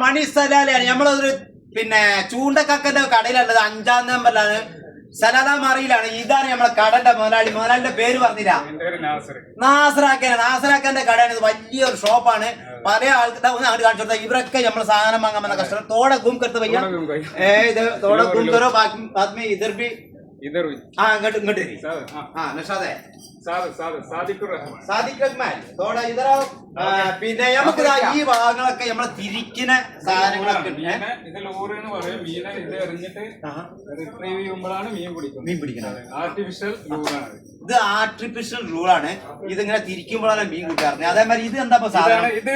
മണി സലാലയാണ് നമ്മളൊരു പിന്നെ ചൂണ്ടക്കക്കന്റെ കടയിലുള്ളത് 5-ാം നമ്പറിലാണ്. സലാല മാറിയിലാണ്. ഇതാണ് നമ്മളെ കടന്റെ മുതലാളിന്റെ പേര് പറഞ്ഞില്ല, നാസറാക്കന്റെ കടയാണ്. ഇത് വലിയൊരു ഷോപ്പാണ്. പല ആൾക്ക് കാണിച്ചു കൊടുത്താൽ ഇവരൊക്കെ നമ്മള് സാധനം വാങ്ങാൻ വന്ന കസ്റ്റമർ. തോടെ ഗും കരുത്ത് പയ്യ ഇത് തോടെ ഗും കरो बाद में इधर भी ഇങ്ങോട്ട് സാദിഖ് റഹ്മാൻ തോടെ ഇതറോ. പിന്നെ നമുക്ക് ഈ ഭാഗങ്ങളൊക്കെ നമ്മളെ തിരിക്കുന്ന സാധനങ്ങളൊക്കെ മീൻ പിടിക്കുന്നത് ഇത് ആർട്ടിഫിഷ്യൽ റൂളാണ്. ഇതിങ്ങനെ തിരിക്കുമ്പോഴാണ് മീൻ കിട്ടാറുണ്ട്. അതേമാതിരി ഇത് എന്താ സാധനം? ഇത്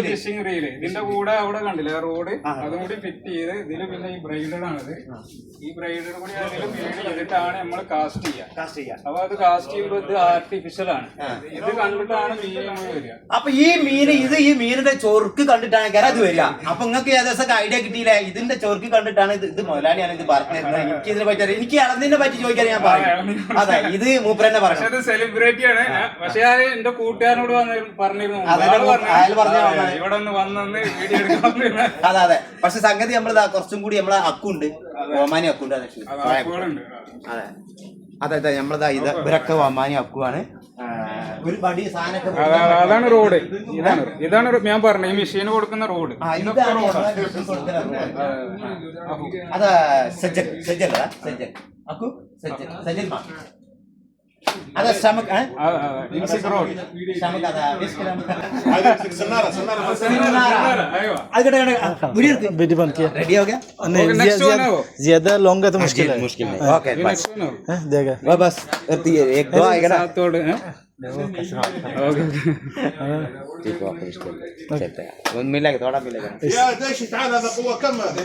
ഫിഷിംഗ് റീല്. ഇതിന്റെ കൂടെ അവിടെ കണ്ടില്ലേ റോഡ്, അതും കൂടി ഫിറ്റ് ചെയ്ത് ഇതില് പിന്നെ ഈ ബ്രൈഡഡ് ആണിത്. ഈ ബ്രൈഡഡ് കൂടി അതിലും ഫീഡ് ചെയ്തിട്ടാണ് നമ്മൾ കാസ്റ്റ് ചെയ്യുക. അപ്പൊ അത് കാസ്റ്റ് ചെയ്യുമ്പോൾ ഇത് ആർട്ടിഫിഷ്യൽ ആണ്. ഇത് കണ്ടിട്ടാണ് മീൻ നമ്മൾ വരിക. അപ്പൊ ഈ മീനിന്റെ ചൊറുക്ക് കണ്ടിട്ടാണ് അത് വരിക. അപ്പൊ നിങ്ങൾക്ക് ഏകദേശം ഐഡിയ കിട്ടിയില്ലേ? ഇതിന്റെ ചൊറുക്ക് കണ്ടിട്ടാണ് ഇത് മുതലാളിയാണ് ഇത് പറഞ്ഞിരുന്നത്. എനിക്ക് ഇതിനെ പറ്റി എനിക്ക് ഇളന്നിനെ പറ്റി ചോദിക്കാൻ ഞാൻ പറയും. അതെ, ഇത് മൂപ്പരന്നെ പറഞ്ഞു. സെലിബ്രിറ്റി ആണ്. പക്ഷെ എന്റെ കൂട്ടുകാരനോട് പറഞ്ഞിരുന്നു ഇവിടെ ഒന്ന് വന്ന് വീഡിയോ എടുക്കാൻ. അതെ. പക്ഷെ സംഗതി നമ്മളിതാ കുറച്ചും കൂടി നമ്മളെ അക്കുണ്ട്, ഒമാനി അക്കുണ്ട്. അതെ നമ്മളതാ ഇവരൊക്കെ ഒമാനി അക്കുവാണ്. ഒരു പടി സാധനമൊക്കെ അതാണ് റോഡ്. ഇതാണ് ഞാൻ പറഞ്ഞ ഈ മെഷീന് കൊടുക്കുന്ന റോഡ്. അതാ സജ്ജൽ അക്കു സജ്ജൽ هذا السمك يمسك رول السمك هذا هذا سنارة ايوه रेडी रेडी हो गया ज्यादा लॉन्ग का तो मुश्किल है ओके देगा बस एक दो आएगा ना ठीक है चलते हैं मिलेगा थोड़ा मिलेगा يا ديش تعال هذا قوة كم هذا